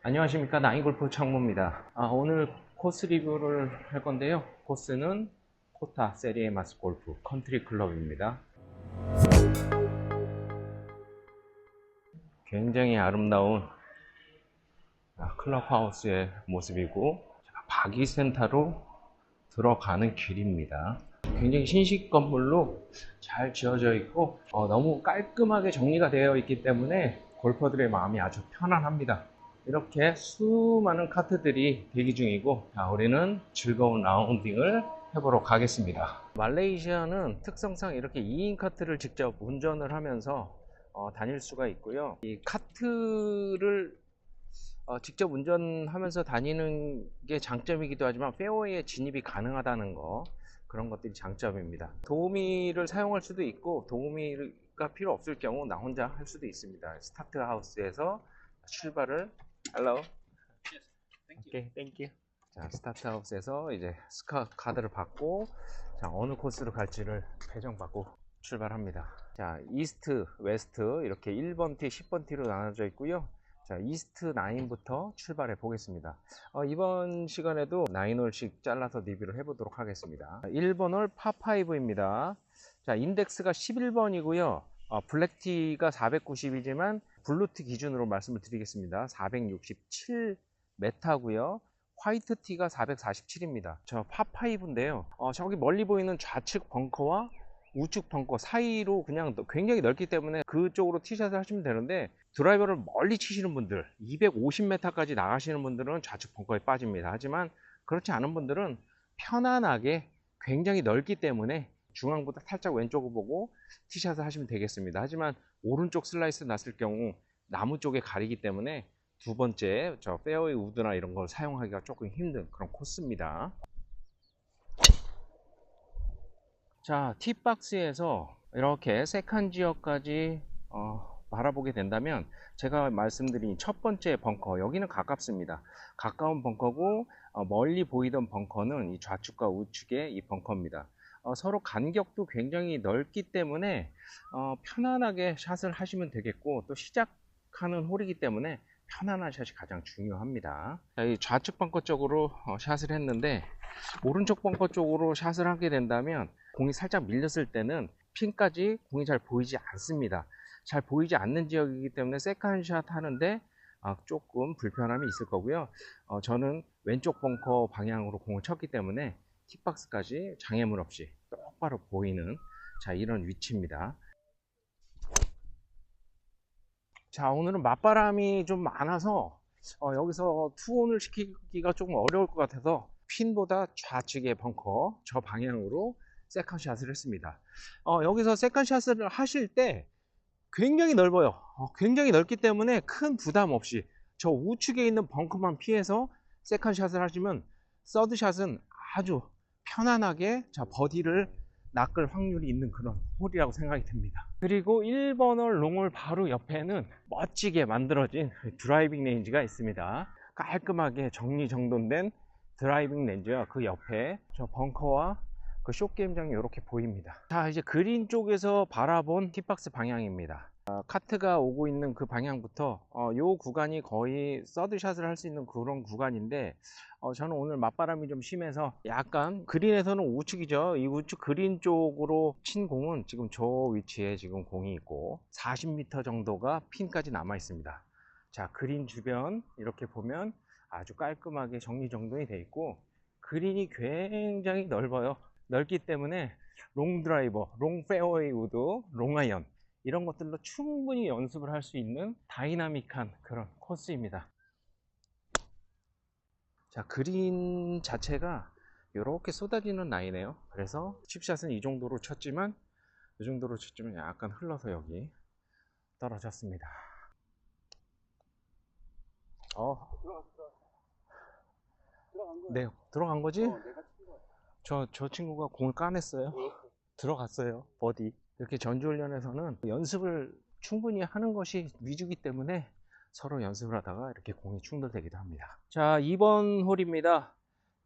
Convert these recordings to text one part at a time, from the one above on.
안녕하십니까, 나인골프 창모입니다. 오늘 코스 리뷰를 할 건데요. 코스는 코타 세리에마스 골프 컨트리 클럽입니다. 굉장히 아름다운 클럽하우스의 모습이고, 바기 센터로 들어가는 길입니다. 굉장히 신식 건물로 잘 지어져 있고 너무 깔끔하게 정리가 되어 있기 때문에 골퍼들의 마음이 아주 편안합니다. 이렇게 수많은 카트들이 대기 중이고, 자, 우리는 즐거운 라운딩을 해보러 가겠습니다. 말레이시아는 특성상 이렇게 2인 카트를 직접 운전을 하면서 다닐 수가 있고요. 이 카트를 직접 운전하면서 다니는 게 장점이기도 하지만 페어웨이에 진입이 가능하다는 거, 그런 것들이 장점입니다. 도우미를 사용할 수도 있고 도우미가 필요 없을 경우 나 혼자 할 수도 있습니다. 스타트 하우스에서 출발을 Hello. 오케이, 땡큐. 자, 스타트 하우스에서 이제 스카 카드를 받고, 자, 어느 코스로 갈지를 배정받고 출발합니다. 자, 이스트, 웨스트 이렇게 1번 티, 10번 티로 나눠져 있고요. 자, 이스트 9부터 출발해 보겠습니다. 이번 시간에도 9홀씩 잘라서 리뷰를 해보도록 하겠습니다. 1번 홀 파5입니다. 자, 인덱스가 11번이고요. 블랙티가 490이지만 블루티 기준으로 말씀을 드리겠습니다. 467 메타고요. 화이트티가 447입니다. 저 파5인데요. 저기 멀리 보이는 좌측 벙커와 우측 벙커 사이로 그냥 굉장히 넓기 때문에 그쪽으로 티샷을 하시면 되는데, 드라이버를 멀리 치시는 분들, 250m까지 나가시는 분들은 좌측 벙커에 빠집니다. 하지만 그렇지 않은 분들은 편안하게 굉장히 넓기 때문에 중앙보다 살짝 왼쪽을 보고 티샷을 하시면 되겠습니다. 하지만 오른쪽 슬라이스 났을 경우 나무 쪽에 가리기 때문에 두 번째 저 페어웨이 우드나 이런 걸 사용하기가 조금 힘든 그런 코스입니다. 자, 티박스에서 이렇게 세컨 지역까지 바라보게 된다면, 제가 말씀드린 첫 번째 벙커, 여기는 가깝습니다. 가까운 벙커고, 멀리 보이던 벙커는 이 좌측과 우측의 이 벙커입니다. 서로 간격도 굉장히 넓기 때문에 편안하게 샷을 하시면 되겠고, 또 시작하는 홀이기 때문에 편안한 샷이 가장 중요합니다. 자, 이 좌측 벙커 쪽으로 샷을 했는데, 오른쪽 벙커 쪽으로 샷을 하게 된다면 공이 살짝 밀렸을 때는 핀까지 공이 잘 보이지 않습니다. 잘 보이지 않는 지역이기 때문에 세컨샷 하는데 조금 불편함이 있을 거고요. 저는 왼쪽 벙커 방향으로 공을 쳤기 때문에 팁박스까지 장애물 없이 똑바로 보이는, 자, 이런 위치입니다. 자, 오늘은 맞바람이 좀 많아서 여기서 투혼을 시키기가 조금 어려울 것 같아서 핀보다 좌측의 벙커 저 방향으로 세컨샷을 했습니다. 여기서 세컨샷을 하실 때 굉장히 넓어요. 굉장히 넓기 때문에 큰 부담 없이 저 우측에 있는 벙커만 피해서 세컨샷을 하시면 서드샷은 아주 편안하게 버디를 낚을 확률이 있는 그런 홀이라고 생각이 듭니다. 그리고 1번 홀 롱홀 바로 옆에는 멋지게 만들어진 드라이빙 레인지가 있습니다. 깔끔하게 정리정돈된 드라이빙 레인지와 그 옆에 저 벙커와 그 숏게임장이 이렇게 보입니다. 자, 이제 그린 쪽에서 바라본 팁박스 방향입니다. 카트가 오고 있는 그 방향부터 요 구간이 거의 서드샷을 할 수 있는 그런 구간인데, 저는 오늘 맞바람이 좀 심해서 약간, 그린에서는 우측이죠. 이 우측 그린 쪽으로 친 공은 지금 저 위치에 지금 공이 있고 40m 정도가 핀까지 남아 있습니다. 자, 그린 주변 이렇게 보면 아주 깔끔하게 정리정돈이 되어 있고, 그린이 굉장히 넓어요. 넓기 때문에 롱 드라이버, 롱 페어웨이 우드, 롱 아이언 이런 것들로 충분히 연습을 할 수 있는 다이나믹한 그런 코스입니다. 자, 그린 자체가 이렇게 쏟아지는 라인이에요. 그래서 칩샷은 이 정도로 쳤지만, 약간 흘러서 여기 떨어졌습니다. 네, 들어간 거지? 저 친구가 공을 까냈어요. 들어갔어요. 버디. 이렇게 전주훈련에서는 연습을 충분히 하는 것이 위주기 때문에 서로 연습을 하다가 이렇게 공이 충돌되기도 합니다. 자, 2번 홀입니다.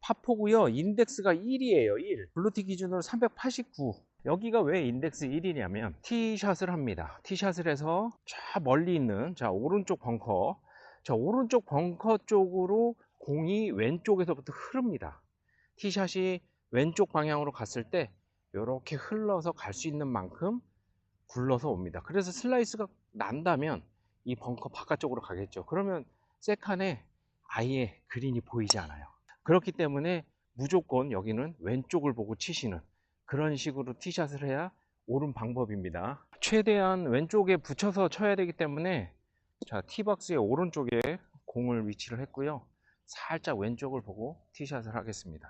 파포고요. 인덱스가 1이에요. 1. 블루티 기준으로 389. 여기가 왜 인덱스 1이냐면 티샷을 합니다. 티샷을 해서 저 멀리 있는, 자, 오른쪽 벙커, 저 오른쪽 벙커 쪽으로 공이 왼쪽에서부터 흐릅니다. 티샷이 왼쪽 방향으로 갔을 때 이렇게 흘러서 갈 수 있는 만큼 굴러서 옵니다. 그래서 슬라이스가 난다면 이 벙커 바깥쪽으로 가겠죠. 그러면 세컨에 아예 그린이 보이지 않아요. 그렇기 때문에 무조건 여기는 왼쪽을 보고 치시는 그런 식으로 티샷을 해야 옳은 방법입니다. 최대한 왼쪽에 붙여서 쳐야 되기 때문에 자, 티박스의 오른쪽에 공을 위치를 했고요. 살짝 왼쪽을 보고 티샷을 하겠습니다.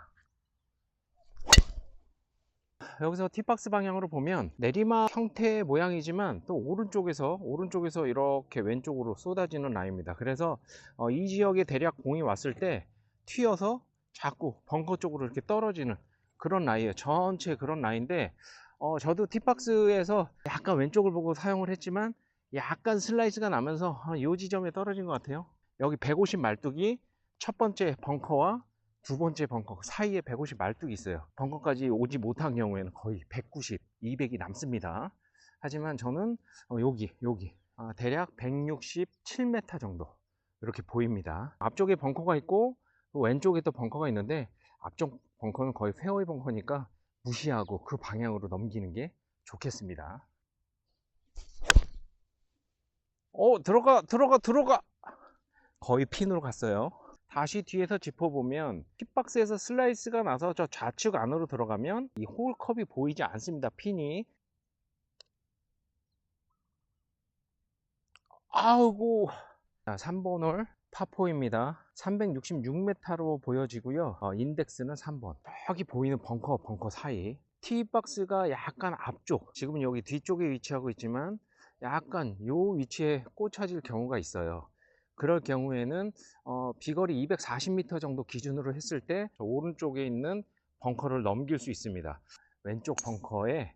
여기서 티박스 방향으로 보면 내리막 형태의 모양이지만 또 오른쪽에서 이렇게 왼쪽으로 쏟아지는 라인입니다. 그래서 이 지역에 대략 공이 왔을 때 튀어서 자꾸 벙커 쪽으로 이렇게 떨어지는 그런 라인이에요. 전체 그런 라인인데 저도 티박스에서 약간 왼쪽을 보고 사용을 했지만 약간 슬라이스가 나면서 이 지점에 떨어진 것 같아요. 여기 150 말뚝이 첫 번째 벙커와 두 번째 벙커 사이에 150 말뚝이 있어요. 벙커까지 오지 못한 경우에는 거의 190, 200이 남습니다. 하지만 저는 여기 대략 167m 정도 이렇게 보입니다. 앞쪽에 벙커가 있고 왼쪽에 또 벙커가 있는데 앞쪽 벙커는 거의 페어웨이 벙커니까 무시하고 그 방향으로 넘기는 게 좋겠습니다. 들어가 거의 핀으로 갔어요. 다시 뒤에서 짚어보면 팁박스에서 슬라이스가 나서 저 좌측 안으로 들어가면 이 홀컵이 보이지 않습니다. 핀이. 아우고. 자, 3번 홀 파4입니다. 366m로 보여지고요. 인덱스는 3번. 저기 보이는 벙커 사이. 티박스가 약간 앞쪽, 지금 여기 뒤쪽에 위치하고 있지만 약간 요 위치에 꽂혀질 경우가 있어요. 그럴 경우에는 비거리 240m 정도 기준으로 했을 때 오른쪽에 있는 벙커를 넘길 수 있습니다. 왼쪽 벙커에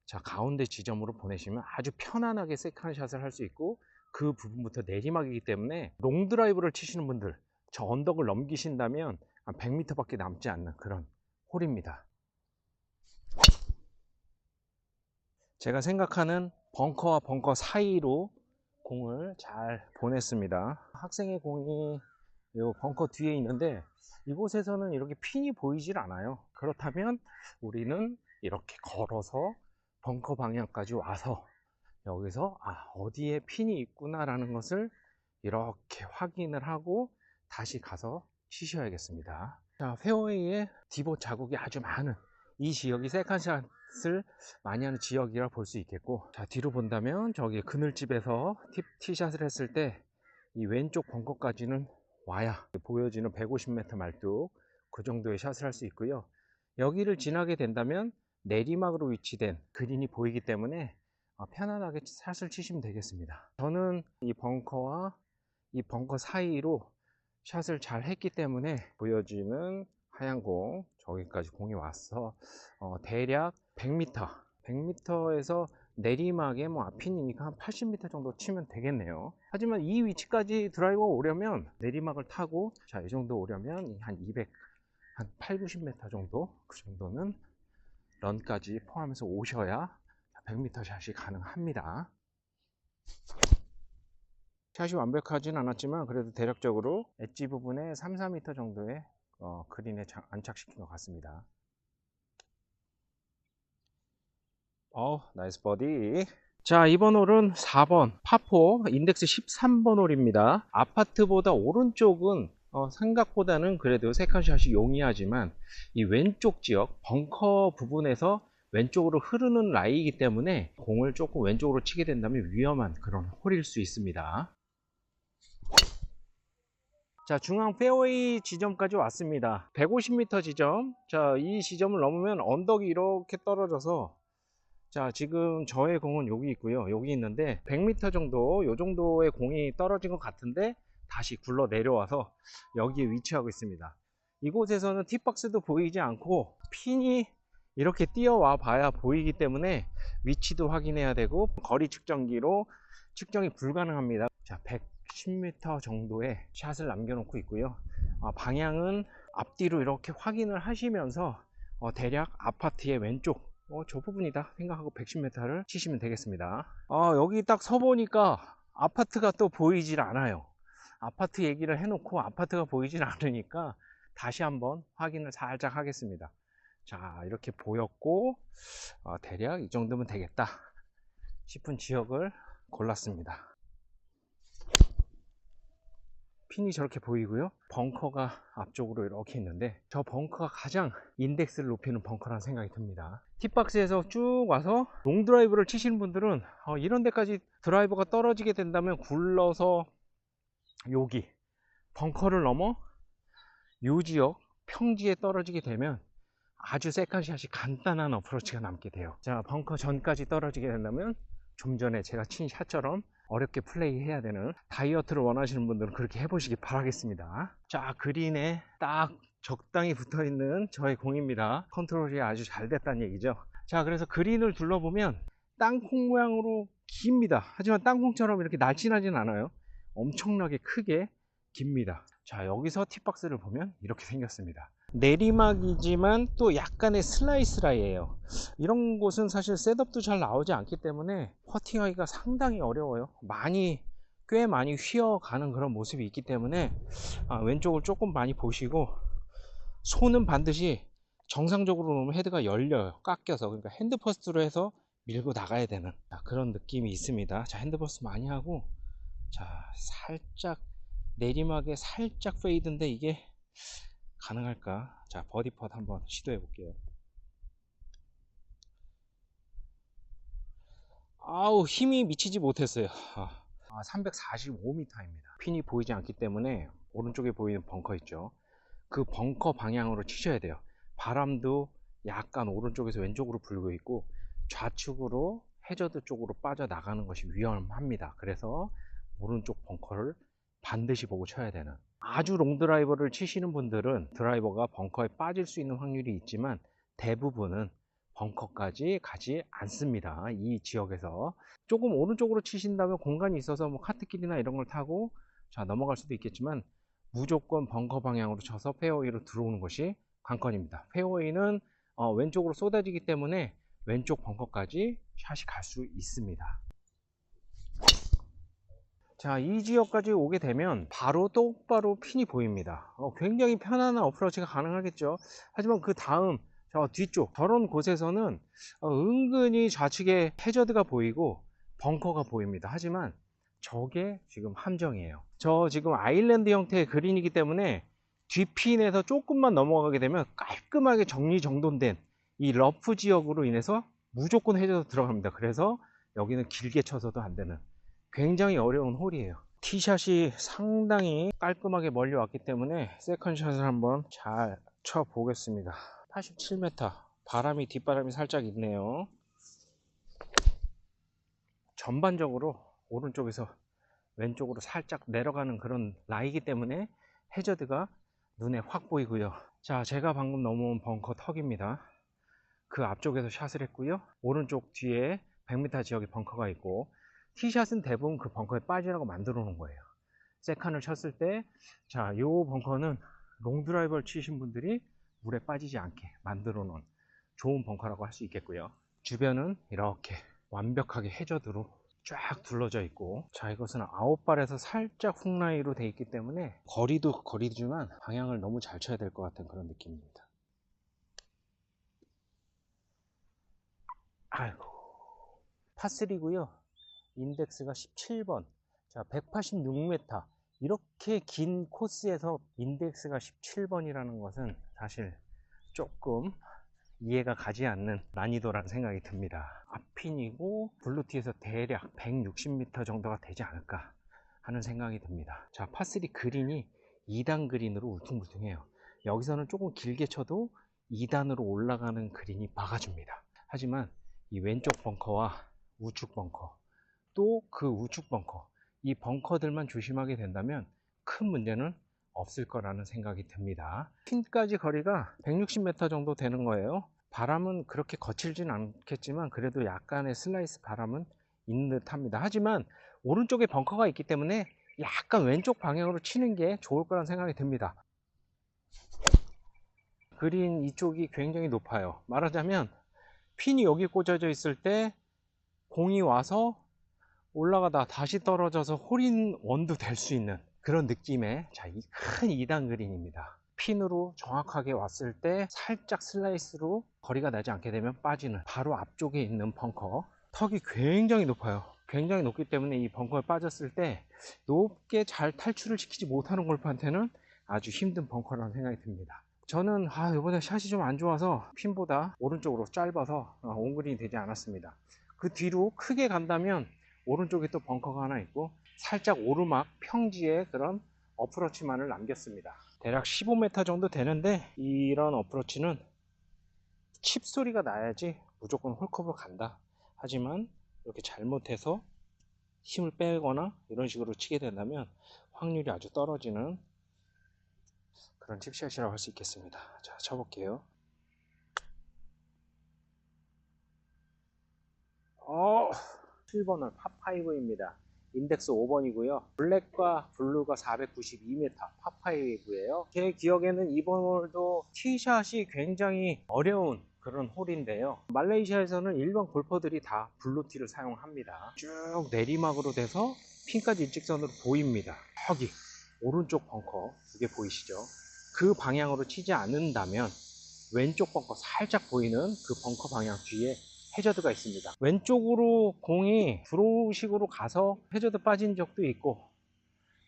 자 가운데 지점으로 보내시면 아주 편안하게 세컨샷을 할 수 있고 그 부분부터 내리막이기 때문에 롱드라이브를 치시는 분들 저 언덕을 넘기신다면 한 100m 밖에 남지 않는 그런 홀입니다. 제가 생각하는 벙커와 벙커 사이로 공을 잘 보냈습니다. 학생의 공이 이 벙커 뒤에 있는데 이곳에서는 이렇게 핀이 보이질 않아요. 그렇다면 우리는 이렇게 걸어서 벙커 방향까지 와서 여기서 어디에 핀이 있구나 라는 것을 이렇게 확인을 하고 다시 가서 치셔야겠습니다. 자, 페어웨이에 디봇 자국이 아주 많은 이 지역이 세컨샷을 많이 하는 지역이라 볼 수 있겠고, 자 뒤로 본다면 저기 그늘집에서 티샷을 했을 때 이 왼쪽 벙커까지는 와야 보여지는 150m 말뚝 그 정도의 샷을 할 수 있고요. 여기를 지나게 된다면 내리막으로 위치된 그린이 보이기 때문에 편안하게 샷을 치시면 되겠습니다. 저는 이 벙커와 이 벙커 사이로 샷을 잘 했기 때문에 보여지는 하얀 공 저기까지 공이 왔어 대략 100m에서 내리막에 뭐 앞핀이니까 한 80m 정도 치면 되겠네요. 하지만 이 위치까지 드라이버가 오려면 내리막을 타고 자 이 정도 오려면 한 200, 한 8, 90m 정도 그 정도는 런까지 포함해서 오셔야 100m 샷이 가능합니다. 샷이 완벽하진 않았지만 그래도 대략적으로 엣지 부분에 3, 4m 정도의 그린에 안착시킨 것 같습니다. 나이스 버디. 자, 이번 홀은 4번 파4 인덱스 13번 홀입니다. 아파트보다 오른쪽은 생각보다는 그래도 세컨샷이 용이하지만 이 왼쪽 지역 벙커 부분에서 왼쪽으로 흐르는 라이이기 때문에 공을 조금 왼쪽으로 치게 된다면 위험한 그런 홀일 수 있습니다. 자, 중앙 페어웨이 지점까지 왔습니다. 150m 지점. 자, 이 지점을 넘으면 언덕이 이렇게 떨어져서 자, 지금 저의 공은 여기 있고요. 여기 있는데 100m 정도 요 정도의 공이 떨어진 것 같은데 다시 굴러 내려와서 여기에 위치하고 있습니다. 이곳에서는 팁박스도 보이지 않고 핀이 이렇게 뛰어와 봐야 보이기 때문에 위치도 확인해야 되고 거리 측정기로 측정이 불가능합니다. 자, 110m 정도의 샷을 남겨놓고 있고요. 방향은 앞뒤로 이렇게 확인을 하시면서 대략 아파트의 왼쪽 저 부분이다 생각하고 110m를 치시면 되겠습니다. 여기 딱 서보니까 아파트가 또 보이질 않아요. 아파트 얘기를 해놓고 아파트가 보이진 않으니까 다시 한번 확인을 살짝 하겠습니다. 자, 이렇게 보였고 대략 이 정도면 되겠다 싶은 지역을 골랐습니다. 핀이 저렇게 보이고요. 벙커가 앞쪽으로 이렇게 있는데 저 벙커가 가장 인덱스를 높이는 벙커라는 생각이 듭니다. 팁박스에서 쭉 와서 롱드라이브를 치시는 분들은 이런 데까지 드라이버가 떨어지게 된다면 굴러서 여기 벙커를 넘어 요 지역 평지에 떨어지게 되면 아주 세컨샷이 간단한 어프로치가 남게 돼요. 자, 벙커 전까지 떨어지게 된다면 좀 전에 제가 친 샷처럼 어렵게 플레이 해야 되는 다이어트를 원하시는 분들은 그렇게 해보시기 바라겠습니다. 자, 그린에 딱 적당히 붙어 있는 저의 공입니다. 컨트롤이 아주 잘 됐다는 얘기죠. 자, 그래서 그린을 둘러보면 땅콩 모양으로 깁니다. 하지만 땅콩처럼 이렇게 날씬하진 않아요. 엄청나게 크게 깁니다. 자, 여기서 팁박스를 보면 이렇게 생겼습니다. 내리막이지만 또 약간의 슬라이스 라이에요. 이런 곳은 사실 셋업도 잘 나오지 않기 때문에 퍼팅하기가 상당히 어려워요. 꽤 많이 휘어가는 그런 모습이 있기 때문에 왼쪽을 조금 많이 보시고, 손은 반드시 정상적으로 놓으면 헤드가 열려요. 깎여서. 그러니까 핸드 퍼스트로 해서 밀고 나가야 되는 그런 느낌이 있습니다. 자, 핸드 퍼스트 많이 하고, 자, 살짝 내리막에 살짝 페이드인데 이게 가능할까? 자, 버디 펫 한번 시도해 볼게요. 아우, 힘이 미치지 못했어요. 345m입니다. 핀이 보이지 않기 때문에 오른쪽에 보이는 벙커 있죠. 그 벙커 방향으로 치셔야 돼요. 바람도 약간 오른쪽에서 왼쪽으로 불고 있고 좌측으로 해저드 쪽으로 빠져나가는 것이 위험합니다. 그래서 오른쪽 벙커를 반드시 보고 쳐야 되는, 아주 롱 드라이버를 치시는 분들은 드라이버가 벙커에 빠질 수 있는 확률이 있지만 대부분은 벙커까지 가지 않습니다. 이 지역에서 조금 오른쪽으로 치신다면 공간이 있어서 뭐 카트길이나 이런 걸 타고 자 넘어갈 수도 있겠지만 무조건 벙커 방향으로 쳐서 페어웨이로 들어오는 것이 관건입니다. 페어웨이는 왼쪽으로 쏟아지기 때문에 왼쪽 벙커까지 샷이 갈 수 있습니다. 자, 이 지역까지 오게 되면 바로 똑바로 핀이 보입니다. 굉장히 편안한 어프로치가 가능하겠죠. 하지만 그 다음 저 뒤쪽 저런 곳에서는 은근히 좌측에 해저드가 보이고 벙커가 보입니다. 하지만 저게 지금 함정이에요. 저 지금 아일랜드 형태의 그린이기 때문에 뒷핀에서 조금만 넘어가게 되면 깔끔하게 정리정돈된 이 러프 지역으로 인해서 무조건 해저드 들어갑니다. 그래서 여기는 길게 쳐서도 안 되는 굉장히 어려운 홀이에요. 티샷이 상당히 깔끔하게 멀리 왔기 때문에 세컨샷을 한번 잘 쳐 보겠습니다. 87m, 뒷바람이 살짝 있네요. 전반적으로 오른쪽에서 왼쪽으로 살짝 내려가는 그런 라이기 때문에 해저드가 눈에 확 보이고요. 자, 제가 방금 넘어온 벙커 턱입니다. 그 앞쪽에서 샷을 했고요. 오른쪽 뒤에 100m 지역에 벙커가 있고, 티샷은 대부분 그 벙커에 빠지라고 만들어 놓은 거예요. 세컨을 쳤을 때, 자, 요 벙커는 롱드라이버를 치신 분들이 물에 빠지지 않게 만들어 놓은 좋은 벙커라고 할 수 있겠고요. 주변은 이렇게 완벽하게 해저드로 쫙 둘러져 있고, 자, 이것은 아웃발에서 살짝 훅라이로 돼 있기 때문에 거리도 거리지만 방향을 너무 잘 쳐야 될 것 같은 그런 느낌입니다. 아이고, 파3고요. 인덱스가 17번. 자, 186m. 이렇게 긴 코스에서 인덱스가 17번이라는 것은 사실 조금 이해가 가지 않는 난이도라는 생각이 듭니다. 앞핀이고 블루티에서 대략 160m 정도가 되지 않을까 하는 생각이 듭니다. 자, 파3 그린이 2단 그린으로 울퉁불퉁해요. 여기서는 조금 길게 쳐도 2단으로 올라가는 그린이 막아줍니다. 하지만 이 왼쪽 벙커와 우측 벙커, 또 그 우측 벙커, 이 벙커들만 조심하게 된다면 큰 문제는 없을 거라는 생각이 듭니다. 핀까지 거리가 160m 정도 되는 거예요. 바람은 그렇게 거칠진 않겠지만 그래도 약간의 슬라이스 바람은 있는 듯 합니다. 하지만 오른쪽에 벙커가 있기 때문에 약간 왼쪽 방향으로 치는 게 좋을 거라는 생각이 듭니다. 그린 이쪽이 굉장히 높아요. 말하자면 핀이 여기 꽂아져 있을 때 공이 와서 올라가다 다시 떨어져서 홀인 원도 될 수 있는 그런 느낌의 자, 이 큰 2단 그린입니다. 핀으로 정확하게 왔을 때 살짝 슬라이스로 거리가 나지 않게 되면 빠지는 바로 앞쪽에 있는 벙커. 턱이 굉장히 높아요. 굉장히 높기 때문에 이 벙커에 빠졌을 때 높게 잘 탈출을 시키지 못하는 골프한테는 아주 힘든 벙커라는 생각이 듭니다. 저는 이번에 샷이 좀 안 좋아서 핀보다 오른쪽으로 짧아서 온그린이 되지 않았습니다. 그 뒤로 크게 간다면 오른쪽에 또 벙커가 하나 있고 살짝 오르막 평지에 그런 어프로치만을 남겼습니다. 대략 15m 정도 되는데 이런 어프로치는 칩 소리가 나야지 무조건 홀컵으로 간다. 하지만 이렇게 잘못해서 힘을 빼거나 이런 식으로 치게 된다면 확률이 아주 떨어지는 그런 칩샷이라고 할 수 있겠습니다. 자, 쳐볼게요. 7번은 파5입니다. 인덱스 5번이고요. 블랙과 블루가 492m 파5이고요. 제 기억에는 이번 홀도 티샷이 굉장히 어려운 그런 홀인데요. 말레이시아에서는 일반 골퍼들이 다 블루티를 사용합니다. 쭉 내리막으로 돼서 핀까지 일직선으로 보입니다. 저기 오른쪽 벙커 두 개 보이시죠? 그 방향으로 치지 않는다면 왼쪽 벙커 살짝 보이는 그 벙커 방향 뒤에 해저드가 있습니다. 왼쪽으로 공이 드로우식으로 가서 해저드 빠진 적도 있고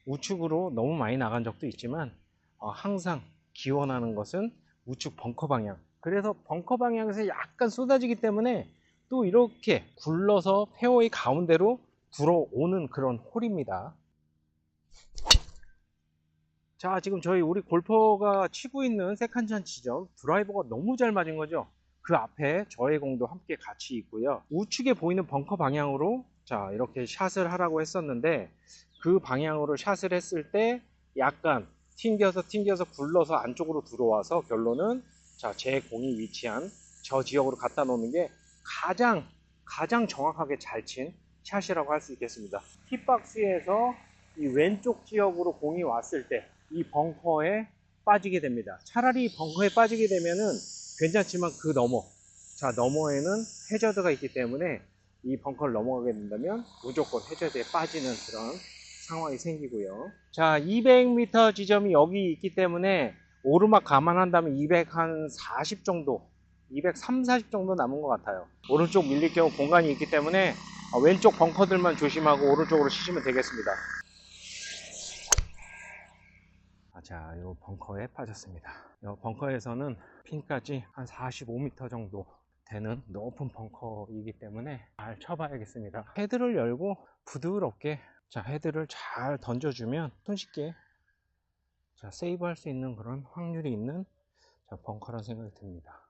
우측으로 너무 많이 나간 적도 있지만 항상 기원하는 것은 우측 벙커 방향. 그래서 벙커 방향에서 약간 쏟아지기 때문에 또 이렇게 굴러서 페어웨이 가운데로 들어오는 그런 홀입니다. 자, 지금 우리 골퍼가 치고 있는 세컨샷 지점 드라이버가 너무 잘 맞은 거죠. 그 앞에 저의 공도 함께 같이 있고요. 우측에 보이는 벙커 방향으로 자, 이렇게 샷을 하라고 했었는데 그 방향으로 샷을 했을 때 약간 튕겨서 굴러서 안쪽으로 들어와서 결론은 자, 제 공이 위치한 저 지역으로 갖다 놓는 게 가장 정확하게 잘 친 샷이라고 할 수 있겠습니다. 팁박스에서 이 왼쪽 지역으로 공이 왔을 때 이 벙커에 빠지게 됩니다. 차라리 벙커에 빠지게 되면은 괜찮지만 그 너머에는 해저드가 있기 때문에 이 벙커를 넘어가게 된다면 무조건 해저드에 빠지는 그런 상황이 생기고요. 자, 200m 지점이 여기 있기 때문에 오르막 감안한다면 240 정도, 230, 40 정도 남은 것 같아요. 오른쪽 밀릴 경우 공간이 있기 때문에 왼쪽 벙커들만 조심하고 오른쪽으로 치시면 되겠습니다. 자, 이 벙커에 빠졌습니다. 이 벙커에서는 핀까지 한 45m 정도 되는 높은 벙커이기 때문에 잘 쳐봐야겠습니다. 헤드를 열고 부드럽게 자, 헤드를 잘 던져주면 손쉽게 자, 세이브 할 수 있는 그런 확률이 있는 자, 벙커라는 생각이 듭니다.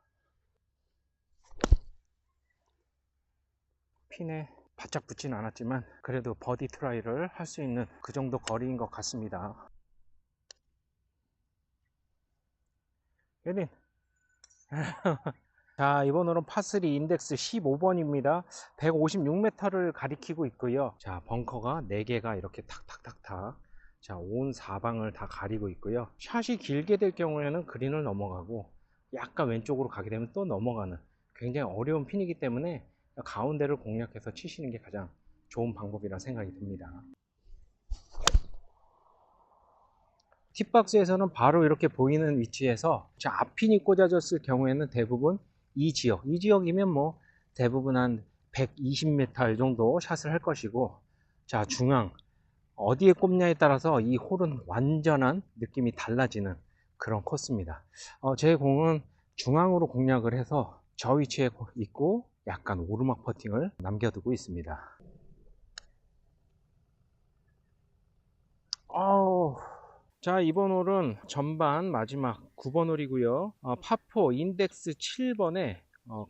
핀에 바짝 붙지는 않았지만 그래도 버디 트라이를 할 수 있는 그 정도 거리인 것 같습니다. 헤딩. 자, 이번 홀은 파3 인덱스 15번입니다. 156m를 가리키고 있고요. 자, 벙커가 4개가 이렇게 탁탁탁탁 자, 온 사방을 다 가리고 있고요. 샷이 길게 될 경우에는 그린을 넘어가고 약간 왼쪽으로 가게 되면 또 넘어가는 굉장히 어려운 핀이기 때문에 가운데를 공략해서 치시는 게 가장 좋은 방법이라 생각이 듭니다. 팁박스에서는 바로 이렇게 보이는 위치에서 자, 앞핀이 꽂아졌을 경우에는 대부분 이 지역이면 뭐 대부분 한 120m 정도 샷을 할 것이고 자, 중앙 어디에 꼽냐에 따라서 이 홀은 완전한 느낌이 달라지는 그런 코스입니다. 제 공은 중앙으로 공략을 해서 저 위치에 있고 약간 오르막 퍼팅을 남겨두고 있습니다. 자, 이번 홀은 전반 마지막 9번 홀이고요. 파4 인덱스 7번에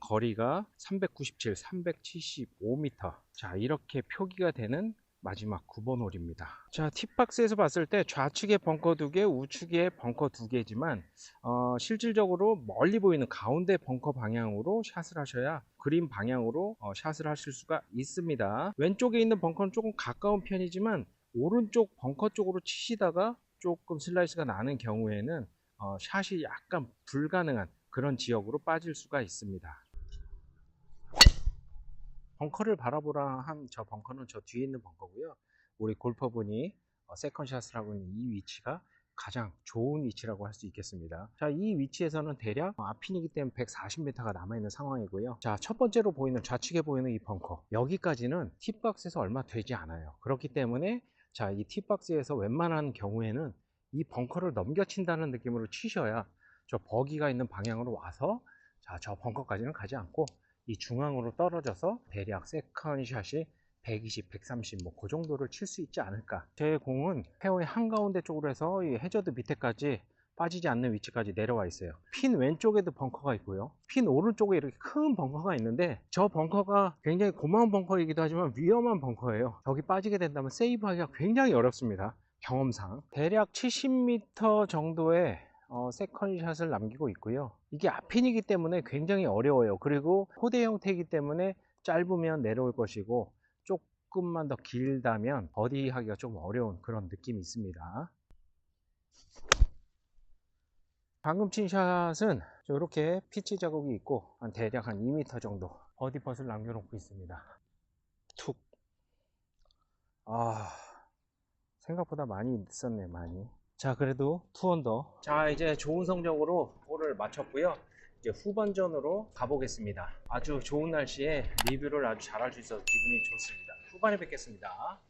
거리가 397, 375m. 자, 이렇게 표기가 되는 마지막 9번 홀입니다. 자, 팁박스에서 봤을 때 좌측에 벙커 2개, 우측에 벙커 2개지만 실질적으로 멀리 보이는 가운데 벙커 방향으로 샷을 하셔야 그린 방향으로 샷을 하실 수가 있습니다. 왼쪽에 있는 벙커는 조금 가까운 편이지만 오른쪽 벙커 쪽으로 치시다가 조금 슬라이스가 나는 경우에는 샷이 약간 불가능한 그런 지역으로 빠질 수가 있습니다. 벙커를 바라보라 한 저 벙커는 저 뒤에 있는 벙커고요. 우리 골퍼분이 세컨샷을 하고 있는 이 위치가 가장 좋은 위치라고 할 수 있겠습니다. 자, 이 위치에서는 대략 앞핀이기 때문에 140m가 남아있는 상황이고요. 자, 첫 번째로 보이는 좌측에 보이는 이 벙커, 여기까지는 팁박스에서 얼마 되지 않아요. 그렇기 때문에 자, 이 팁박스에서 웬만한 경우에는 이 벙커를 넘겨친다는 느낌으로 치셔야 저 버기가 있는 방향으로 와서 자, 저 벙커까지는 가지 않고 이 중앙으로 떨어져서 대략 세컨샷이 120, 130, 뭐 그 정도를 칠 수 있지 않을까. 제 공은 페어의 한가운데 쪽으로 해서 이 해저드 밑에까지 빠지지 않는 위치까지 내려와 있어요. 핀 왼쪽에도 벙커가 있고요. 핀 오른쪽에 이렇게 큰 벙커가 있는데 저 벙커가 굉장히 고마운 벙커이기도 하지만 위험한 벙커예요. 저기 빠지게 된다면 세이브하기가 굉장히 어렵습니다. 경험상. 대략 70m 정도의 세컨샷을 남기고 있고요. 이게 앞핀이기 때문에 굉장히 어려워요. 그리고 포대 형태이기 때문에 짧으면 내려올 것이고 조금만 더 길다면 버디 하기가 좀 어려운 그런 느낌이 있습니다. 방금 친 샷은 이렇게 피치 자국이 있고 대략 한 2m 정도 버디 펫을 남겨놓고 있습니다. 툭. 생각보다 많이 늦었네, 많이. 자, 그래도 2언더. 자, 이제 좋은 성적으로 홀을 마쳤고요. 이제 후반전으로 가보겠습니다. 아주 좋은 날씨에 리뷰를 아주 잘할 수 있어서 기분이 좋습니다. 후반에 뵙겠습니다.